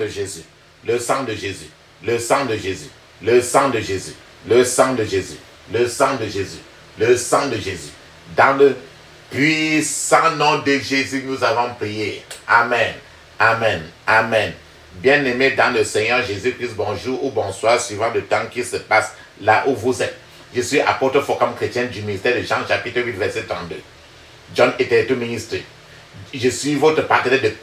de Jésus, le sang de Jésus, le sang de Jésus, le sang de Jésus, le sang de Jésus, le sang de Jésus, le sang de Jésus. Dans le puissant nom de Jésus, nous avons prié. Amen, amen, amen. Bien-aimés dans le Seigneur Jésus-Christ, bonjour ou bonsoir, suivant le temps qui se passe là où vous êtes. Je suis apôtre Focam chrétien du ministère de Jean, chapitre 8, verset 32. John était tout ministre. Je suis votre partenaire de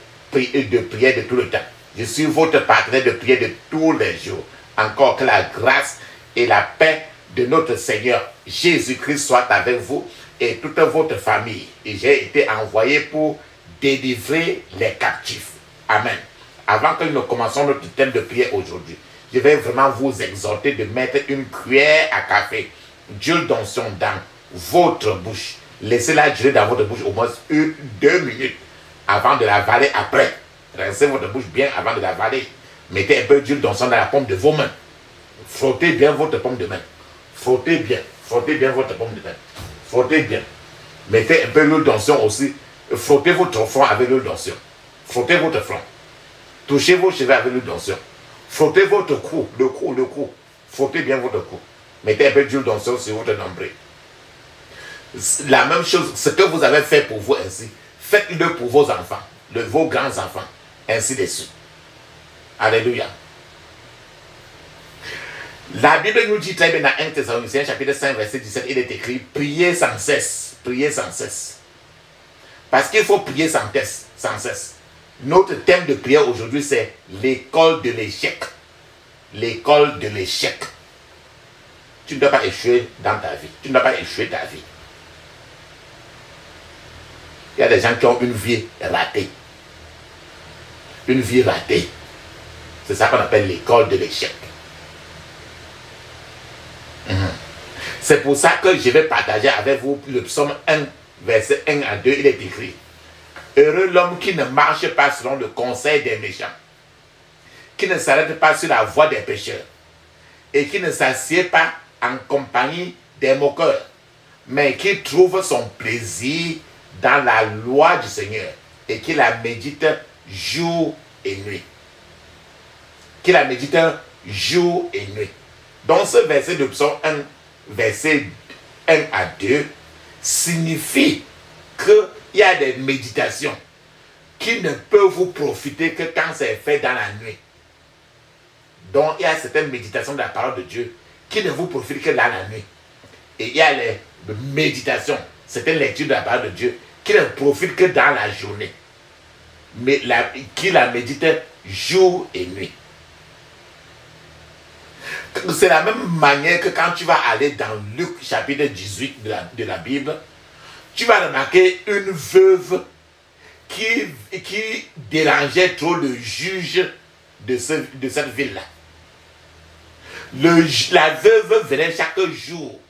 prière de tout le temps. Je suis votre partenaire de prière de tous les jours. Encore que la grâce et la paix de notre Seigneur Jésus-Christ soient avec vous et toute votre famille. Et j'ai été envoyé pour délivrer les captifs. Amen. Avant que nous commencions notre thème de prière aujourd'hui, je vais vraiment vous exhorter de mettre une cuillère à café d'huile d'onction dans votre bouche. Laissez-la durer dans votre bouche au moins 2 minutes avant de l'avaler après. Rincez votre bouche bien avant de l'avaler. Mettez un peu d'huile d'onction dans la paume de vos mains. Frottez bien votre paume de main. Frottez bien votre paume de main. Frottez bien. Mettez un peu d'huile d'onction aussi. Frottez votre front avec l'huile d'onction. Frottez votre front. Touchez vos cheveux avec l'huile d'onction. Frottez votre cou, le cou. Frottez bien votre cou. Mettez un peu d'huile d'onction sur votre nombril. La même chose, ce que vous avez fait pour vous ainsi, faites-le pour vos enfants, vos grands-enfants, ainsi de suite. Alléluia. La Bible nous dit très bien dans 1 Thessaloniciens chapitre 5 verset 17, il est écrit, priez sans cesse, priez sans cesse. Parce qu'il faut prier sans cesse. Notre thème de prière aujourd'hui, c'est l'école de l'échec. L'école de l'échec. Tu ne dois pas échouer dans ta vie. Tu ne dois pas échouer ta vie. Il y a des gens qui ont une vie ratée. Une vie ratée. C'est ça qu'on appelle l'école de l'échec. C'est pour ça que je vais partager avec vous le psaume 1, verset 1 à 2. Il est écrit. Heureux l'homme qui ne marche pas selon le conseil des méchants, qui ne s'arrête pas sur la voie des pécheurs, et qui ne s'assied pas en compagnie des moqueurs, mais qui trouve son plaisir dans la loi du Seigneur, et qui la médite jour et nuit. Qui la médite jour et nuit. Donc ce verset de psaume 1, verset 1 à 2, signifie que il y a des méditations qui ne peuvent vous profiter que quand c'est fait dans la nuit. Donc, il y a certaines méditations de la parole de Dieu qui ne vous profitent que dans la nuit. Et il y a les méditations, certaines lectures de la parole de Dieu qui ne profitent que dans la journée. Mais qui la médite jour et nuit. C'est la même manière que quand tu vas aller dans Luc chapitre 18 de la Bible, tu vas remarquer une veuve qui dérangeait trop le juge de cette ville-là. La veuve venait chaque jour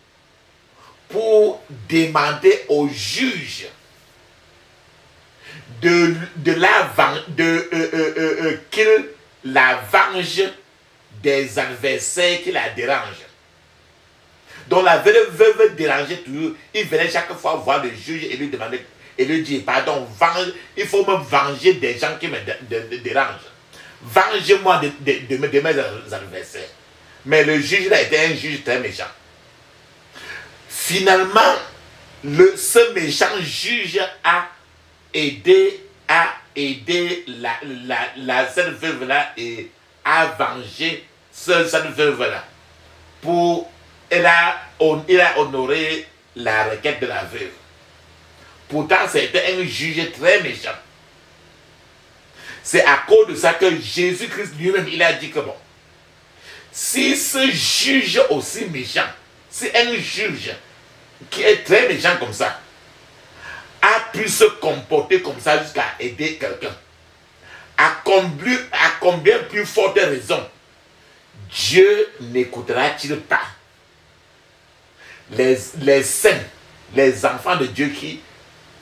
pour demander au juge qu'il la venge des adversaires qui la dérangent. Donc la veuve dérangeait toujours. Il venait chaque fois voir le juge et lui demander, et lui dire, pardon, il faut me venger des gens qui me dérangent. Vengez-moi de mes adversaires. Mais le juge là était un juge très méchant. Finalement, ce méchant juge a aidé cette veuve là et a vengé cette veuve là. Il a honoré la requête de la veuve. Pourtant, c'était un juge très méchant. C'est à cause de ça que Jésus-Christ lui-même, il a dit que bon, si ce juge aussi méchant, si un juge qui est très méchant comme ça, a pu se comporter comme ça jusqu'à aider quelqu'un, à combien plus forte raison, Dieu n'écoutera-t-il pas les saints, les enfants de Dieu qui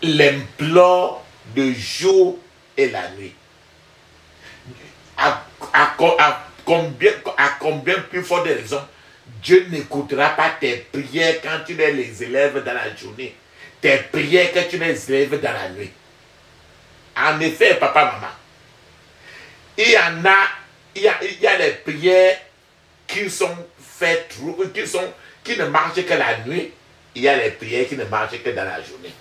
l'implorent de jour et la nuit? À combien plus forte raison Dieu n'écoutera pas tes prières quand tu les élèves dans la journée, tes prières quand tu les élèves dans la nuit? En effet, papa, maman, Il y en a, il y a les prières qui sont faites, qui ne marchent que la nuit. Il y a les prières qui ne marchent que dans la journée.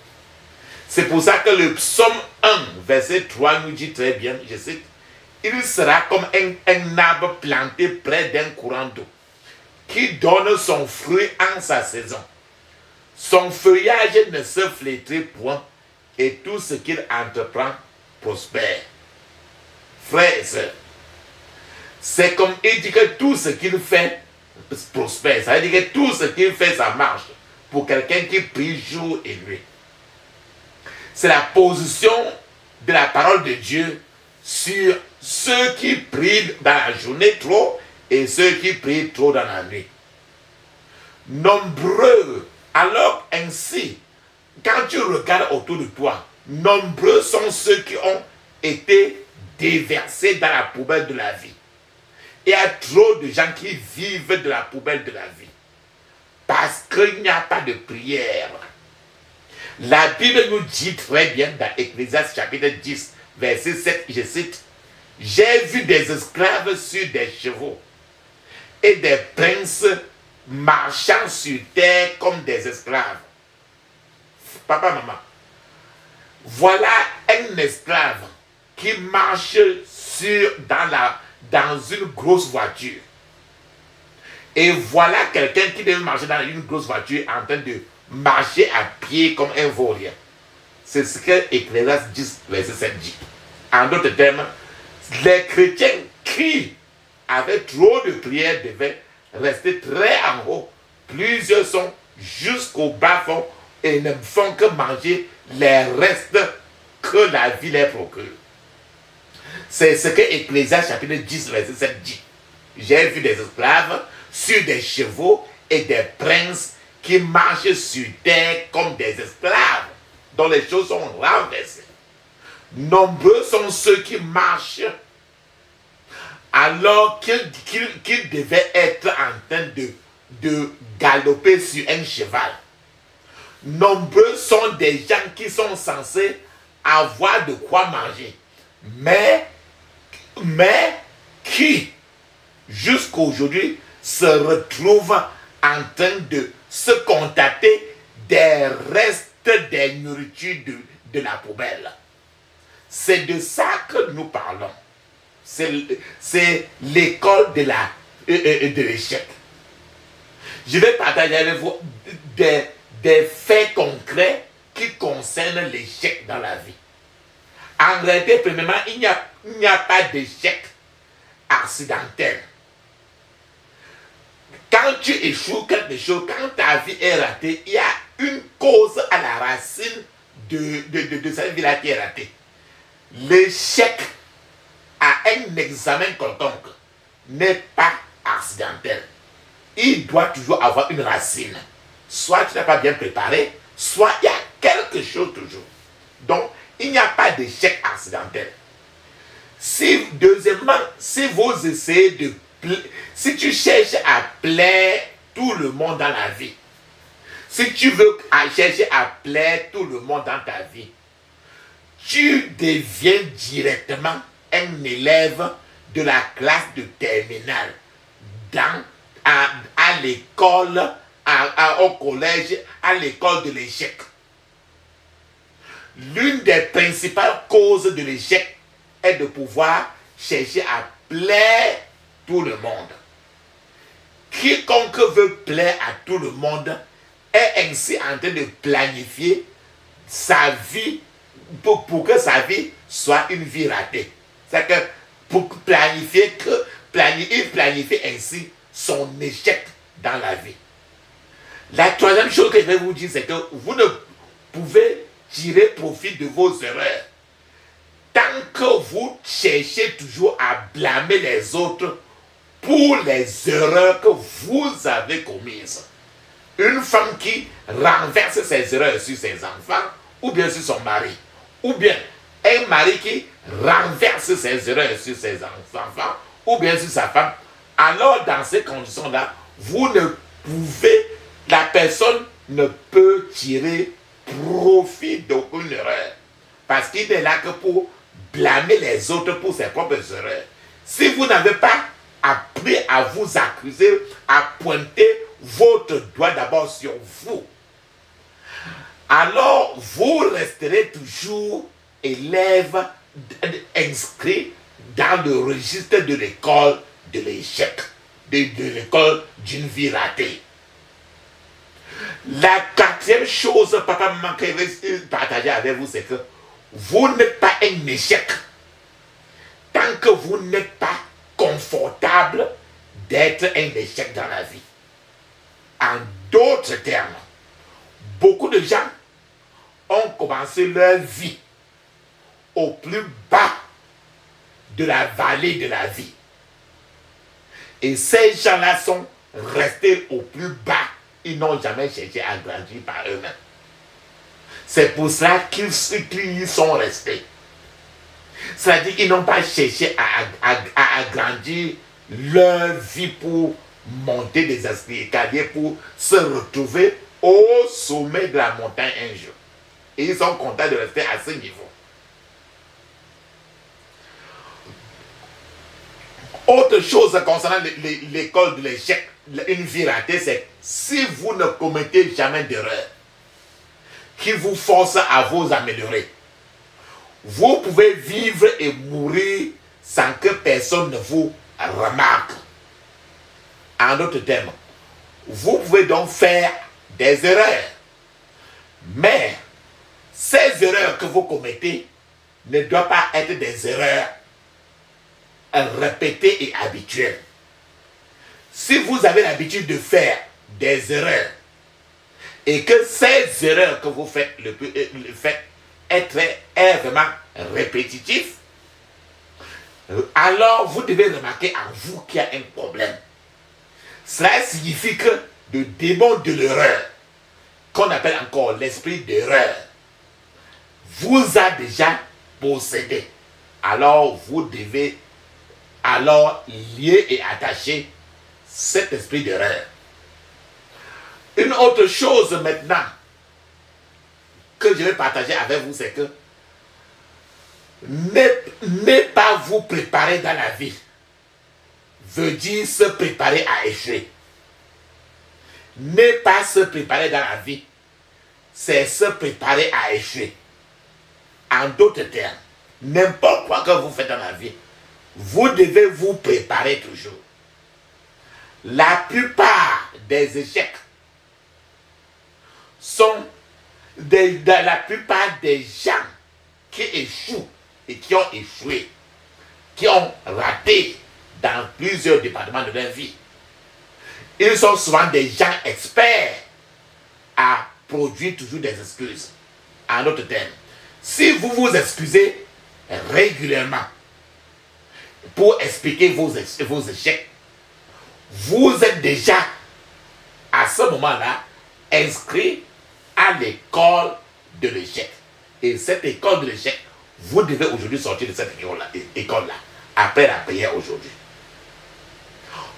C'est pour ça que le psaume 1, verset 3 nous dit très bien, je cite, il sera comme un arbre planté près d'un courant d'eau, qui donne son fruit en sa saison. Son feuillage ne se flétrit point, et tout ce qu'il entreprend prospère. Frères et sœurs, c'est comme il dit que tout ce qu'il fait prospère. Ça veut dire que tout ce qu'il fait, ça marche pour quelqu'un qui prie jour et nuit. C'est la position de la parole de Dieu sur ceux qui prient dans la journée trop et ceux qui prient trop dans la nuit. Nombreux, alors ainsi, quand tu regardes autour de toi, nombreux sont ceux qui ont été déversés dans la poubelle de la vie. Il y a trop de gens qui vivent de la poubelle de la vie. Parce qu'il n'y a pas de prière. La Bible nous dit très bien dans Ecclésiaste chapitre 10, verset 7, je cite, « J'ai vu des esclaves sur des chevaux et des princes marchant sur terre comme des esclaves. » Papa, maman, voilà un esclave qui marche dans une grosse voiture. Et voilà quelqu'un qui devait marcher dans une grosse voiture en train de marcher à pied comme un vaurien. C'est ce que Ecclésiaste 10, verset 7 dit. En d'autres termes, les chrétiens qui avaient trop de prières devaient rester très en haut. Plusieurs sont jusqu'au bas fond et ne font que manger les restes que la vie les procure. C'est ce que Ecclésiaste chapitre 10, verset 7 dit. J'ai vu des esclaves sur des chevaux et des princes qui marchent sur terre comme des esclaves, dont les choses sont renversées. Nombreux sont ceux qui marchent alors qu'ils devaient être en train de galoper sur un cheval. Nombreux sont des gens qui sont censés avoir de quoi manger, mais qui, jusqu'aujourd'hui, se retrouvent en train de se contenter des restes des nourritures de la poubelle. C'est de ça que nous parlons. C'est l'école de l'échec. Je vais partager avec vous des faits concrets qui concernent l'échec dans la vie. En réalité, premièrement, il n'y a pas d'échec accidentel. Quand tu échoues quelque chose, quand ta vie est ratée, il y a une cause à la racine de cette vie-là qui est ratée. L'échec à un examen quelconque n'est pas accidentel. Il doit toujours avoir une racine. Soit tu n'as pas bien préparé, soit il y a quelque chose toujours. Donc, il n'y a pas d'échec accidentel. Deuxièmement, si vous essayez si tu cherches à plaire tout le monde dans la vie, si tu veux chercher à plaire tout le monde dans ta vie, tu deviens directement un élève de la classe de terminale à l'école, au collège, à l'école de l'échec. L'une des principales causes de l'échec est de pouvoir chercher à plaire tout le monde. Quiconque veut plaire à tout le monde est ainsi en train de planifier sa vie pour que sa vie soit une vie ratée. C'est que pour planifier, il planifie ainsi son échec dans la vie. La troisième chose que je vais vous dire, c'est que vous ne pouvez tirer profit de vos erreurs tant que vous cherchez toujours à blâmer les autres pour les erreurs que vous avez commises. Une femme qui renverse ses erreurs sur ses enfants, ou bien sur son mari, ou bien un mari qui renverse ses erreurs sur ses enfants, ou bien sur sa femme, alors dans ces conditions-là, la personne ne peut tirer profit d'aucune erreur. Parce qu'il n'est là que pour blâmer les autres pour ses propres erreurs, si vous n'avez pas appris à vous accuser, à pointer votre doigt d'abord sur vous, alors vous resterez toujours élève inscrit dans le registre de l'école de l'échec, de l'école d'une vie ratée. La quatrième chose, papa, maman, que je vais partager avec vous, c'est que vous n'êtes pas un échec tant que vous n'êtes pas confortable d'être un échec dans la vie. En d'autres termes, beaucoup de gens ont commencé leur vie au plus bas de la vallée de la vie. Et ces gens-là sont restés au plus bas. Ils n'ont jamais cherché à grandir par eux-mêmes. C'est pour cela qu'ils sont restés. C'est-à-dire qu'ils n'ont pas cherché à agrandir leur vie pour monter des escaliers, pour se retrouver au sommet de la montagne un jour. Et ils sont contents de rester à ce niveau. Autre chose concernant l'école de l'échec, une vie ratée, c'est si vous ne commettez jamais d'erreur qui vous force à vous améliorer, vous pouvez vivre et mourir sans que personne ne vous remarque. En d'autres termes, vous pouvez donc faire des erreurs, mais ces erreurs que vous commettez ne doivent pas être des erreurs répétées et habituelles. Si vous avez l'habitude de faire des erreurs et que ces erreurs que vous faites, le fait est vraiment répétitif, alors vous devez remarquer en vous qu'il y a un problème. Cela signifie que le démon de l'erreur, qu'on appelle encore l'esprit d'erreur, vous a déjà possédé. Alors vous devez alors lier et attacher cet esprit d'erreur. Une autre chose maintenant que je vais partager avec vous, c'est que ne pas vous préparer dans la vie veut dire se préparer à échouer. Ne pas se préparer dans la vie, c'est se préparer à échouer. En d'autres termes, n'importe quoi que vous faites dans la vie, vous devez vous préparer toujours. La plupart des échecs sont la plupart des gens qui échouent et qui ont échoué, qui ont raté dans plusieurs départements de leur vie. Ils sont souvent des gens experts à produire toujours des excuses. En d'autres termes, si vous vous excusez régulièrement pour expliquer vos échecs, vous êtes déjà à ce moment-là inscrit à l'école de l'échec. Et cette école de l'échec, vous devez aujourd'hui sortir de cette école-là, après la prière aujourd'hui.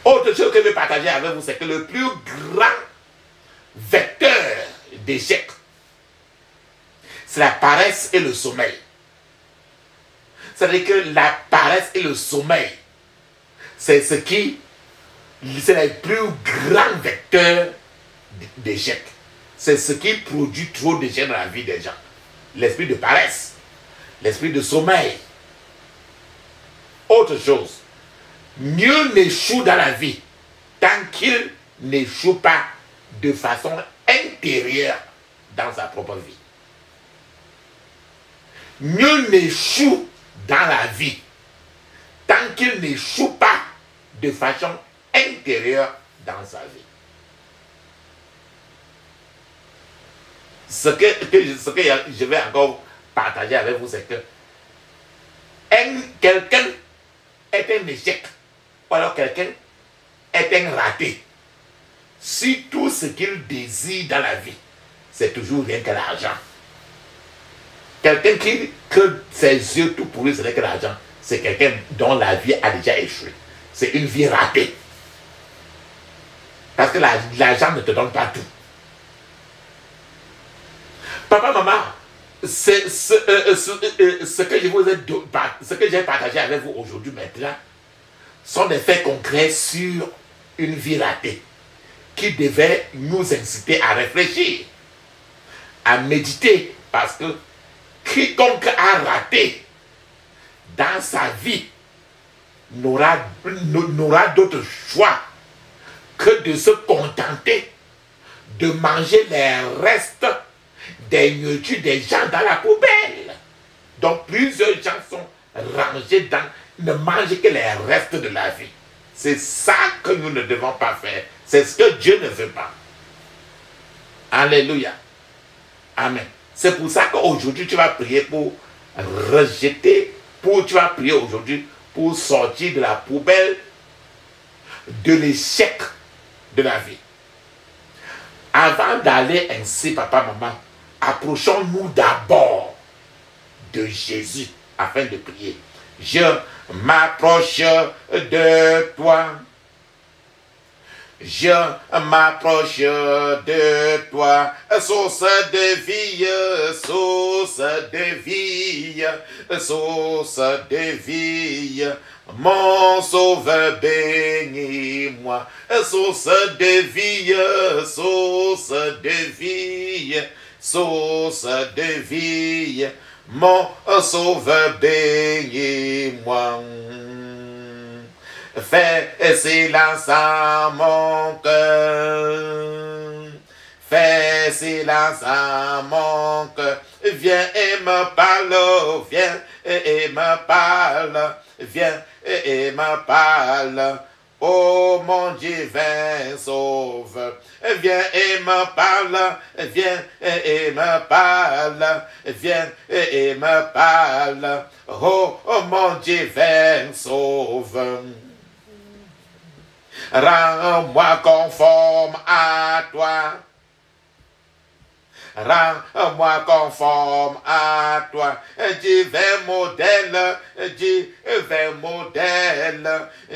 Autre chose que je vais partager avec vous, c'est que le plus grand vecteur d'échec, c'est la paresse et le sommeil. C'est-à-dire que la paresse et le sommeil, c'est les plus grands vecteurs d'échec. C'est ce qui produit trop d'échecs dans la vie des gens. L'esprit de paresse, l'esprit de sommeil. Autre chose, nul n'échoue dans la vie tant qu'il n'échoue pas de façon intérieure dans sa propre vie. Nul n'échoue dans la vie tant qu'il n'échoue pas de façon intérieure dans sa vie. Ce que je vais encore partager avec vous, c'est que quelqu'un est un échec, ou alors quelqu'un est un raté si tout ce qu'il désire dans la vie, c'est toujours rien que l'argent. Quelqu'un que ses yeux tout pourris, ce n'est que l'argent, c'est quelqu'un dont la vie a déjà échoué. C'est une vie ratée. Parce que l'argent ne te donne pas tout. Papa, maman, ce que je vous ai ce que j'ai partagé avec vous aujourd'hui maintenant sont des faits concrets sur une vie ratée qui devait nous inciter à réfléchir, à méditer, parce que quiconque a raté dans sa vie n'aura d'autre choix que de se contenter de manger les restes des nourritures des gens dans la poubelle. Donc plusieurs gens sont rangés ne mangent que les restes de la vie. C'est ça que nous ne devons pas faire. C'est ce que Dieu ne veut pas. Alléluia. Amen. C'est pour ça qu'aujourd'hui tu vas prier pour rejeter, tu vas prier aujourd'hui pour sortir de la poubelle de l'échec de la vie. Avant d'aller ainsi, papa, maman, approchons-nous d'abord de Jésus afin de prier. Je m'approche de toi. Je m'approche de toi, source de vie, source de vie, source de vie. Mon sauveur, bénis-moi, source de vie, source de vie, source de vie. Mon sauveur, bénis-moi. Fais silence à mon cœur. Fais silence à mon cœur. Viens et me parle. Viens et me parle. Viens et me parle. Oh mon divin sauveur. Viens et me parle. Viens et me parle. Viens et me parle. Oh mon divin sauveur. Rends-moi conforme à toi. Rends-moi conforme à toi. Divin modèle, divin modèle,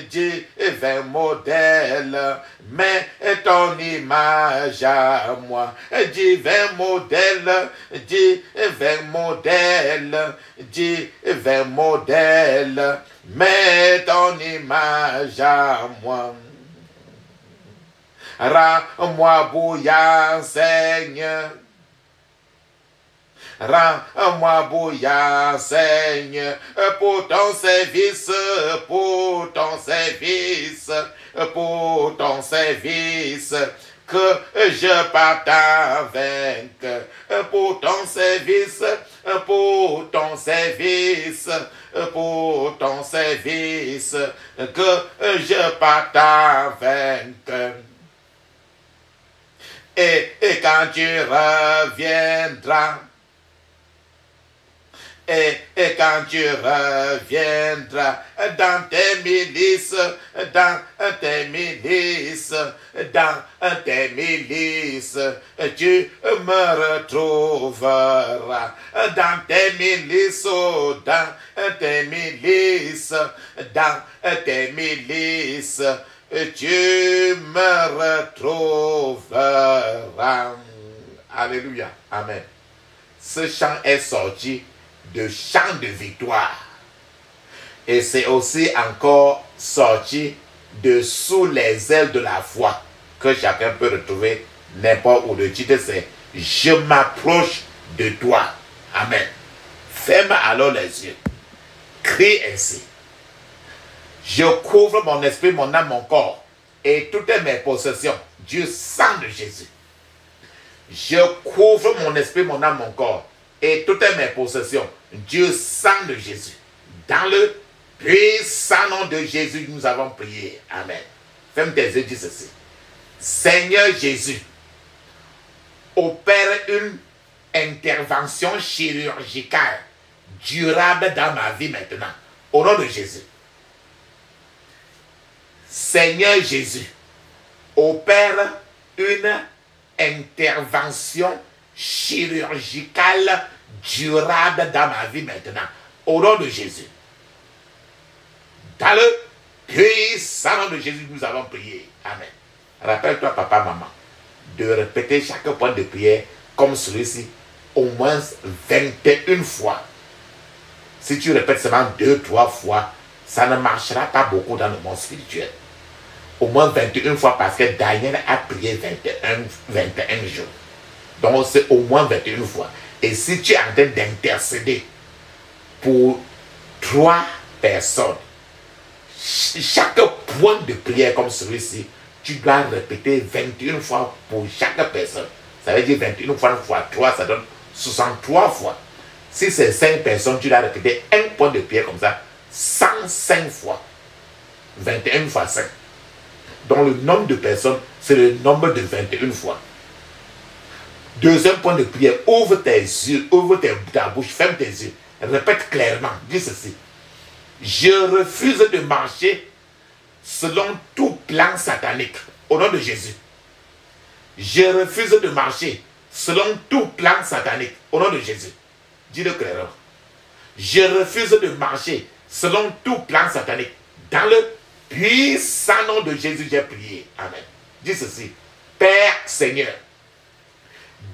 divin modèle. Mets ton image à moi. Divin modèle, divin modèle, divin modèle. Mets ton image à moi. Rends-moi bouillant, Seigneur. Rends-moi bouillant, Seigneur, pour ton service, pour ton service, pour ton service. Que je parte avec, pour ton service, pour ton service, pour ton service. Que je parte avec. Et quand tu reviendras, et quand tu reviendras dans tes milices, dans tes milices, dans tes milices, tu me retrouveras dans tes milices, dans tes milices, dans tes milices, tu me retrouveras. Alléluia. Amen. Ce chant est sorti de chant de victoire. Et c'est aussi encore sorti de sous les ailes de la foi que chacun peut retrouver n'importe où. Le titre c'est « Je m'approche de toi ». Amen. Ferme alors les yeux. Crie ainsi. Je couvre mon esprit, mon âme, mon corps et toutes mes possessions du sang de Jésus. Je couvre mon esprit, mon âme, mon corps et toutes mes possessions du sang de Jésus. Dans le puissant nom de Jésus, nous avons prié. Amen. Ferme tes yeux, dis ceci. Seigneur Jésus, opère une intervention chirurgicale durable dans ma vie maintenant. Au nom de Jésus. Seigneur Jésus, opère une intervention chirurgicale durable dans ma vie maintenant. Au nom de Jésus. Dans le puissant nom de Jésus, nous avons prié. Amen. Rappelle-toi, papa, maman, de répéter chaque point de prière comme celui-ci au moins 21 fois. Si tu répètes seulement 2-3 fois, ça ne marchera pas beaucoup dans le monde spirituel. Au moins 21 fois parce que Daniel a prié 21 jours. Donc c'est au moins 21 fois. Et si tu es en train d'intercéder pour 3 personnes, chaque point de prière comme celui-ci, tu dois répéter 21 fois pour chaque personne. Ça veut dire 21 fois 3, ça donne 63 fois. Si c'est 5 personnes, tu dois répéter un point de prière comme ça, 105 fois. 21 fois 5. Donc le nombre de personnes, c'est le nombre de 21 fois. Deuxième point de prière, ouvre tes yeux, ouvre ta bouche, ferme tes yeux. Répète clairement, dis ceci. Je refuse de marcher selon tout plan satanique. Au nom de Jésus. Je refuse de marcher selon tout plan satanique. Au nom de Jésus. Dis-le clairement. Je refuse de marcher selon tout plan satanique. Dans le puissant nom de Jésus, j'ai prié. Amen. Dis ceci. Père Seigneur,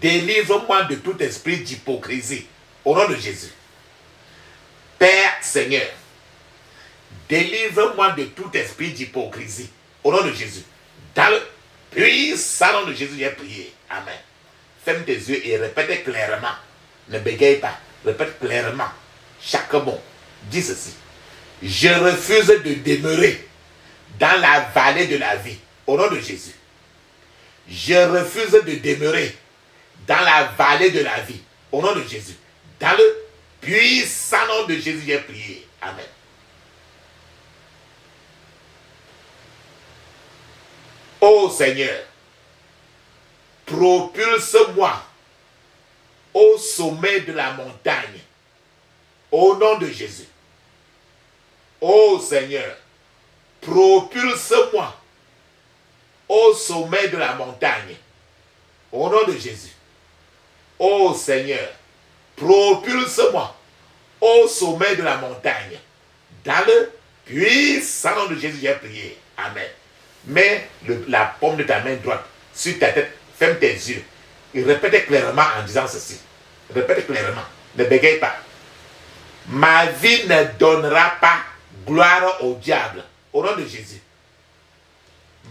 délivre-moi de tout esprit d'hypocrisie. Au nom de Jésus. Père Seigneur, délivre-moi de tout esprit d'hypocrisie. Au nom de Jésus. Dans le puissant nom de Jésus, j'ai prié. Amen. Ferme tes yeux et répète clairement. Ne bégaye pas. Répète clairement. Chaque mot. Dis ceci. Je refuse de demeurer dans la vallée de la vie. Au nom de Jésus. Je refuse de demeurer dans la vallée de la vie. Au nom de Jésus. Dans le puissant nom de Jésus, j'ai prié. Amen. Ô Seigneur, propulse-moi au sommet de la montagne. Au nom de Jésus. Ô Seigneur, propulse-moi au sommet de la montagne. Au nom de Jésus. Ô Seigneur, propulse-moi au sommet de la montagne. Dans le puissant nom de Jésus, j'ai prié. Amen. Mets la paume de ta main droite sur ta tête, ferme tes yeux. Et répète clairement en disant ceci. Répète clairement. Ne bégaye pas. Ma vie ne donnera pas gloire au diable. Au nom de Jésus.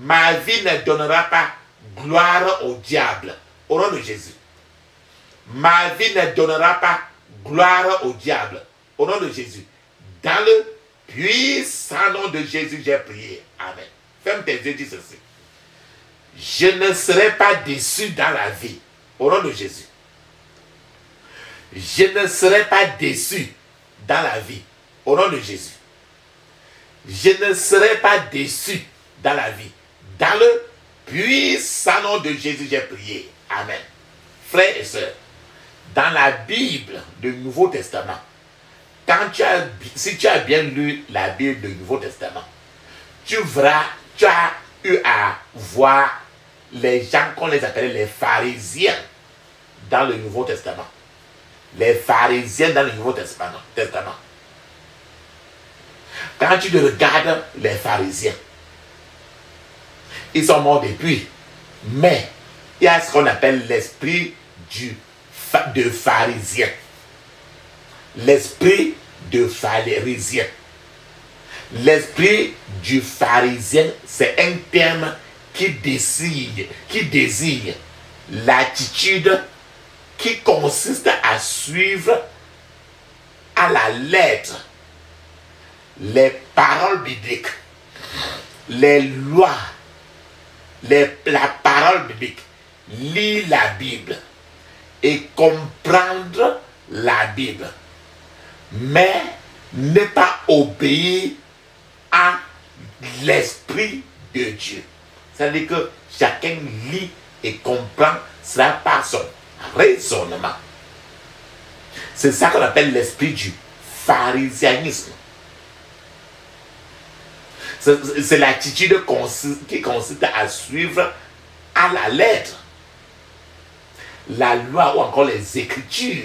Ma vie ne donnera pas gloire au diable. Au nom de Jésus. Ma vie ne donnera pas gloire au diable. Au nom de Jésus. Dans le puissant nom de Jésus, j'ai prié. Amen. Ferme tes yeux, dis ceci. Je ne serai pas déçu dans la vie. Au nom de Jésus. Je ne serai pas déçu dans la vie. Au nom de Jésus. Je ne serai pas déçu dans la vie. Dans le puissant nom de Jésus, j'ai prié. Amen. Frères et sœurs, dans la Bible du Nouveau Testament, si tu as bien lu la Bible du Nouveau Testament, tu as eu à voir les gens qu'on les appelait les pharisiens dans le Nouveau Testament. Les pharisiens dans le Nouveau Testament. Quand tu regardes les pharisiens, ils sont morts depuis. Mais il y a ce qu'on appelle l'esprit de pharisien. L'esprit de pharisien. L'esprit du pharisien, c'est un terme qui désigne l'attitude qui consiste à suivre à la lettre les paroles bibliques, les lois, la parole biblique, lire la Bible et comprendre la Bible, mais ne pas obéir à l'Esprit de Dieu. C'est-à-dire que chacun lit et comprend cela par son raisonnement. C'est ça qu'on appelle l'esprit du pharisianisme. C'est l'attitude qui consiste à suivre à la lettre la loi ou encore les Écritures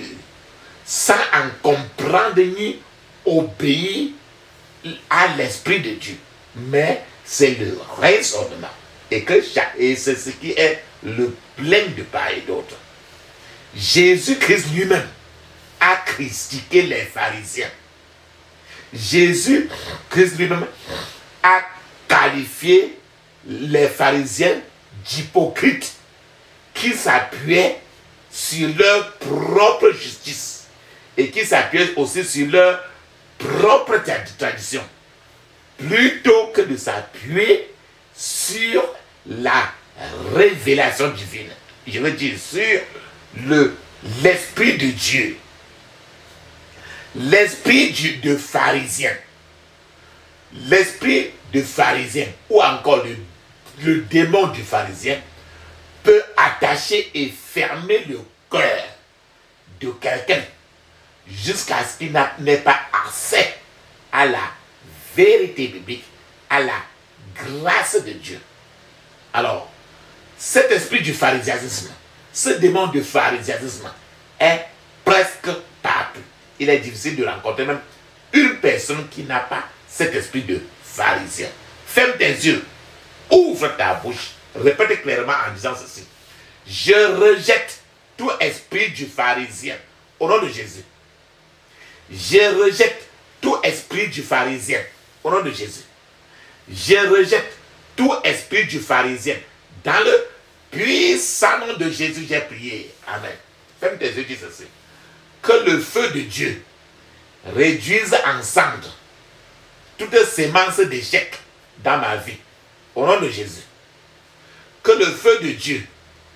sans en comprendre ni obéir à l'Esprit de Dieu. Mais c'est le raisonnement. Et c'est ce qui est le plein de part et d'autre. Jésus-Christ lui-même a critiqué les pharisiens. Jésus-Christ lui-même a qualifié les pharisiens d'hypocrites qui s'appuyaient sur leur propre justice et qui s'appuyaient aussi sur leur propre tradition, plutôt que de s'appuyer sur la révélation divine. Je veux dire sur l'Esprit de Dieu. L'esprit de pharisien. L'esprit de pharisien ou encore le démon du pharisien peut attacher et fermer le cœur de quelqu'un jusqu'à ce qu'il n'ait pas accès à la vérité biblique, à la grâce de Dieu. Alors, cet esprit du pharisianisme, ce démon du pharisianisme est presque partout. Il est difficile de rencontrer même une personne qui n'a pas cet esprit de pharisien. Ferme tes yeux, ouvre ta bouche, répète clairement en disant ceci. Je rejette tout esprit du pharisien au nom de Jésus. Je rejette tout esprit du pharisien au nom de Jésus. Je rejette tout esprit du pharisien. Dans le puissant nom de Jésus, j'ai prié. Amen. Ferme tes yeux, dis ceci. Que le feu de Dieu réduise en cendres toute sémence d'échec dans ma vie. Au nom de Jésus. Que le feu de Dieu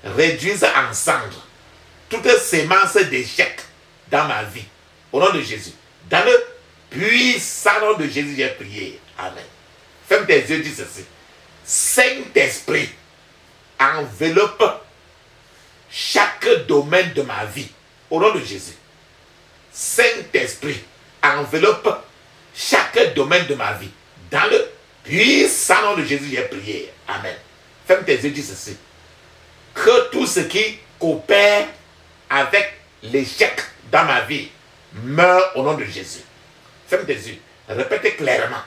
réduise en cendres toute sémence d'échec dans ma vie. Au nom de Jésus. Dans le puissant nom de Jésus, j'ai prié. Amen. Ferme tes yeux, dis ceci. Saint-Esprit, enveloppe chaque domaine de ma vie. Au nom de Jésus. Saint-Esprit, enveloppe chaque domaine de ma vie. Dans le puissant nom de Jésus, j'ai prié. Amen. Ferme tes yeux, dis ceci. Que tout ce qui coopère avec l'échec dans ma vie meurt au nom de Jésus. Ferme tes yeux. Répétez clairement.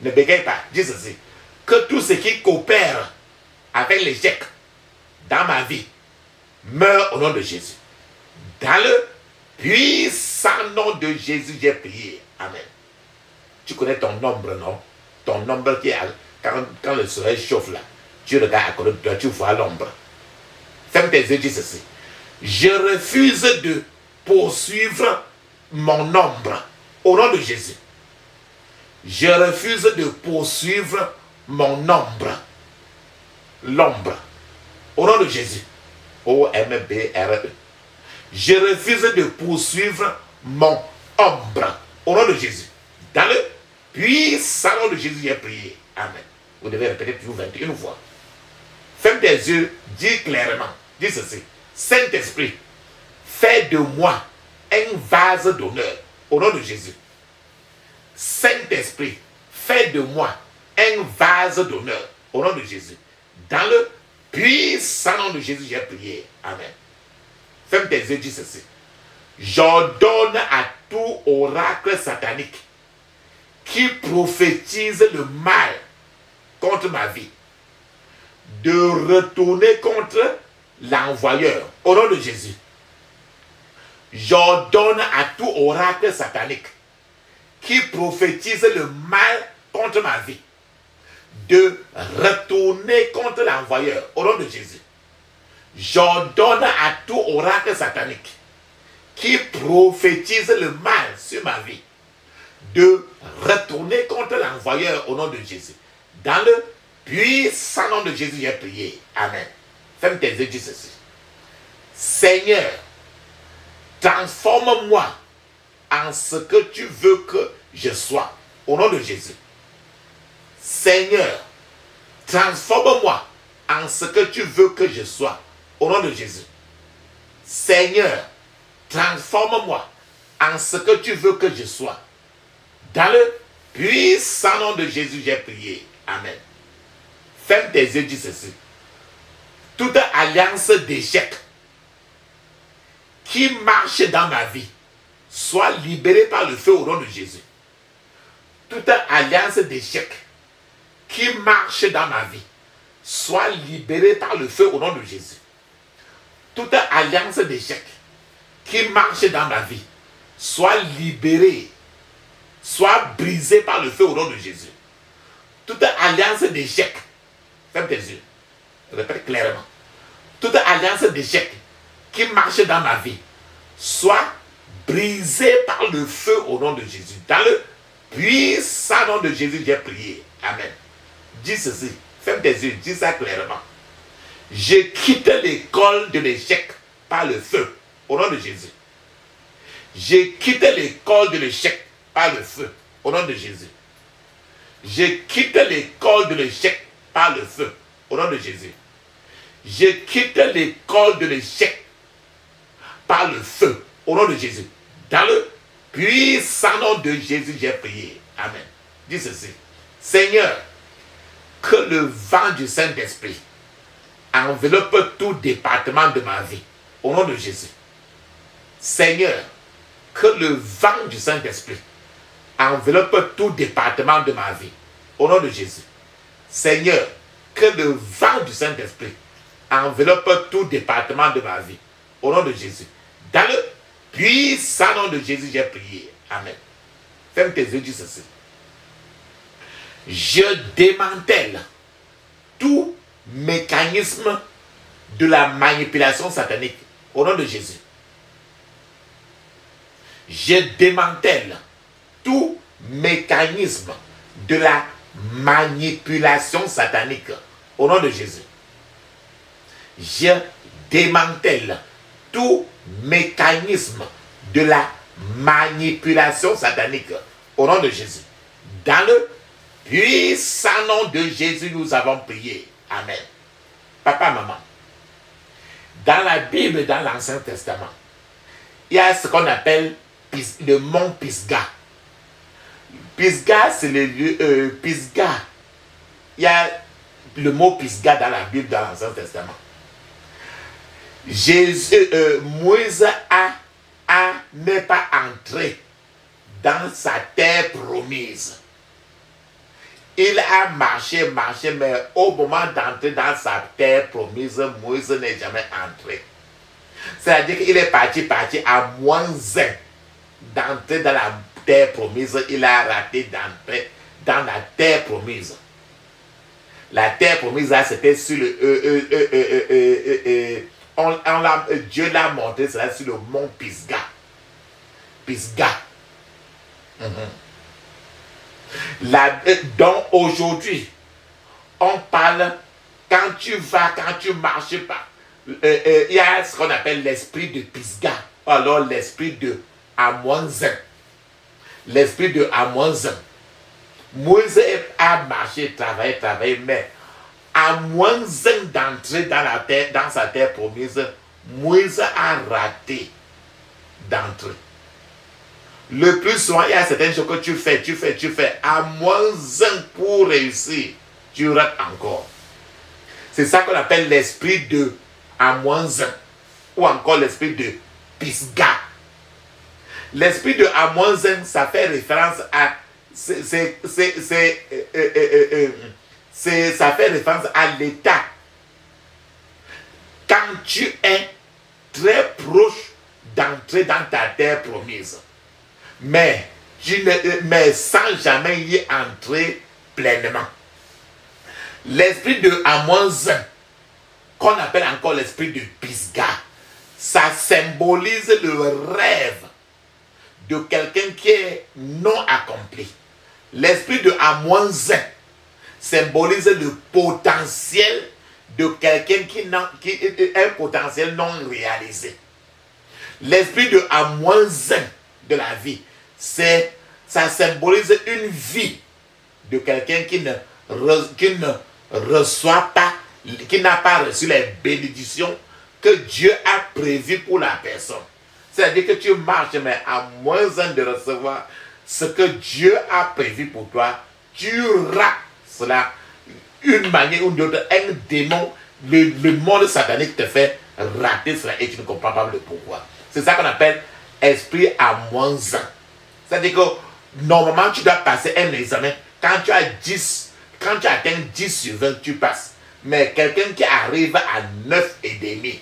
Ne bégaye pas. Dis ceci. Que tout ce qui coopère avec l'échec dans ma vie meurt au nom de Jésus. Dans le puissant nom de Jésus, j'ai prié. Amen. Tu connais ton ombre, non? Ton ombre qui est quand le soleil chauffe là. Tu regardes à côté de toi, tu vois l'ombre. Ferme tes yeux, dis ceci. Je refuse de poursuivre mon ombre au nom de Jésus. Je refuse de poursuivre mon ombre. L'ombre. Au nom de Jésus. O-M-B-R-E. Je refuse de poursuivre mon ombre. Au nom de Jésus. Dans le puissant nom de Jésus, j'ai prié. Amen. Vous devez répéter toujours 21 fois. Ferme tes yeux, dis clairement. Dis ceci. Saint-Esprit, fais de moi un vase d'honneur. Au nom de Jésus. Saint-Esprit, fais de moi un vase d'honneur. Au nom de Jésus. Dans le puissant nom de Jésus, j'ai prié. Amen. Ferme tes yeux, dis ceci. J'ordonne à tout oracle satanique qui prophétise le mal contre ma vie de retourner contre l'envoyeur. Au nom de Jésus. J'ordonne à tout oracle satanique qui prophétise le mal contre ma vie de retourner contre l'envoyeur. Au nom de Jésus. J'ordonne à tout oracle satanique qui prophétise le mal sur ma vie de retourner contre l'envoyeur au nom de Jésus. Dans le puissant nom de Jésus, j'ai prié. Amen. Ferme tes yeux, dis ceci. Seigneur, transforme-moi en ce que tu veux que je sois. Au nom de Jésus. Seigneur, transforme-moi en ce que tu veux que je sois. Au nom de Jésus. Seigneur, transforme-moi en ce que tu veux que je sois. Dans le puissant nom de Jésus, j'ai prié. Amen. Ferme tes yeux, dis ceci. Toute alliance d'échec qui marche dans ma vie soit libérée par le feu au nom de Jésus. Toute alliance d'échec qui marche dans ma vie soit libérée par le feu au nom de Jésus. toute alliance d'échec qui marche dans ma vie soit libérée, soit brisée par le feu au nom de Jésus. Toute alliance d'échec, ferme tes yeux, répète clairement. Toute alliance d'échec qui marche dans ma vie soit brisée par le feu au nom de Jésus. Dans le puissant nom de Jésus, j'ai prié. Amen. Dis ceci, ferme tes yeux, dis ça clairement. Je quitte l'école de l'échec par le feu au nom de Jésus. Je quitte l'école de l'échec par le feu au nom de Jésus. Je quitte l'école de l'échec par le feu au nom de Jésus. Je quitte l'école de l'échec par le feu au nom de Jésus. Dans le puissant nom de Jésus, j'ai prié. Amen. Dis ceci. Seigneur, que le vent du Saint-Esprit enveloppe tout département de ma vie au nom de Jésus. Seigneur, que le vent du Saint-Esprit enveloppe tout département de ma vie au nom de Jésus. Seigneur, que le vent du Saint-Esprit enveloppe tout département de ma vie au nom de Jésus. Dans le puissant nom de Jésus, j'ai prié. Amen. Ferme tes yeux, dis ceci. Je démantèle tout mécanisme de la manipulation satanique au nom de Jésus. Je démantèle tout mécanisme de la manipulation satanique au nom de Jésus. Je démantèle tout mécanisme de la manipulation satanique au nom de Jésus. Dans le puissant nom de Jésus, nous avons prié. Amen. Papa, maman, dans la Bible, dans l'Ancien Testament, il y a ce qu'on appelle le mont Pisgah. Pisgah, c'est le lieu, Pisgah. Il y a le mot Pisgah dans la Bible, dans l'Ancien Testament. Moïse n'est pas entré dans sa terre promise. Il a marché, mais au moment d'entrer dans sa terre promise, Moïse n'est jamais entré. C'est-à-dire qu'il est parti à moins 1 d'entrer dans la terre promise. Il a raté d'entrer dans la terre promise. La terre promise, c'était sur le... Dieu l'a montré, c'est sur le mont Pisgah. Pisgah. Donc aujourd'hui, on parle, quand tu marches pas, il y a ce qu'on appelle l'esprit de Pisgah, alors l'esprit de A-1. L'esprit de A-1. Moïse a marché, travaillé, mais A-1 d'entrer dans sa terre promise, Moïse a raté d'entrer. Le plus souvent, il y a certaines choses que tu fais, A-1 pour réussir, tu rates encore. C'est ça qu'on appelle l'esprit de A-1 ou encore l'esprit de Pisgah. L'esprit de A-1, ça fait référence à ça fait référence à l'état. Quand tu es très proche d'entrer dans ta terre promise, mais sans jamais y entrer pleinement. L'esprit de A-1, qu'on appelle encore l'esprit de Pisgah, ça symbolise le rêve de quelqu'un qui est non accompli. L'esprit de A-1 symbolise le potentiel de quelqu'un qui est un potentiel non réalisé. L'esprit de A-1 de la vie, ça symbolise une vie de quelqu'un qui ne reçoit pas, qui n'a pas reçu les bénédictions que Dieu a prévues pour la personne. C'est-à-dire que tu marches, mais à -1 de recevoir ce que Dieu a prévu pour toi, tu rates cela. Une manière ou d'une autre, un démon, le monde satanique te fait rater cela et tu ne comprends pas le pourquoi. C'est ça qu'on appelle esprit à -1. C'est-à-dire que normalement, tu dois passer un examen. Quand tu atteins 10 sur 20, tu passes. Mais quelqu'un qui arrive à 9,5,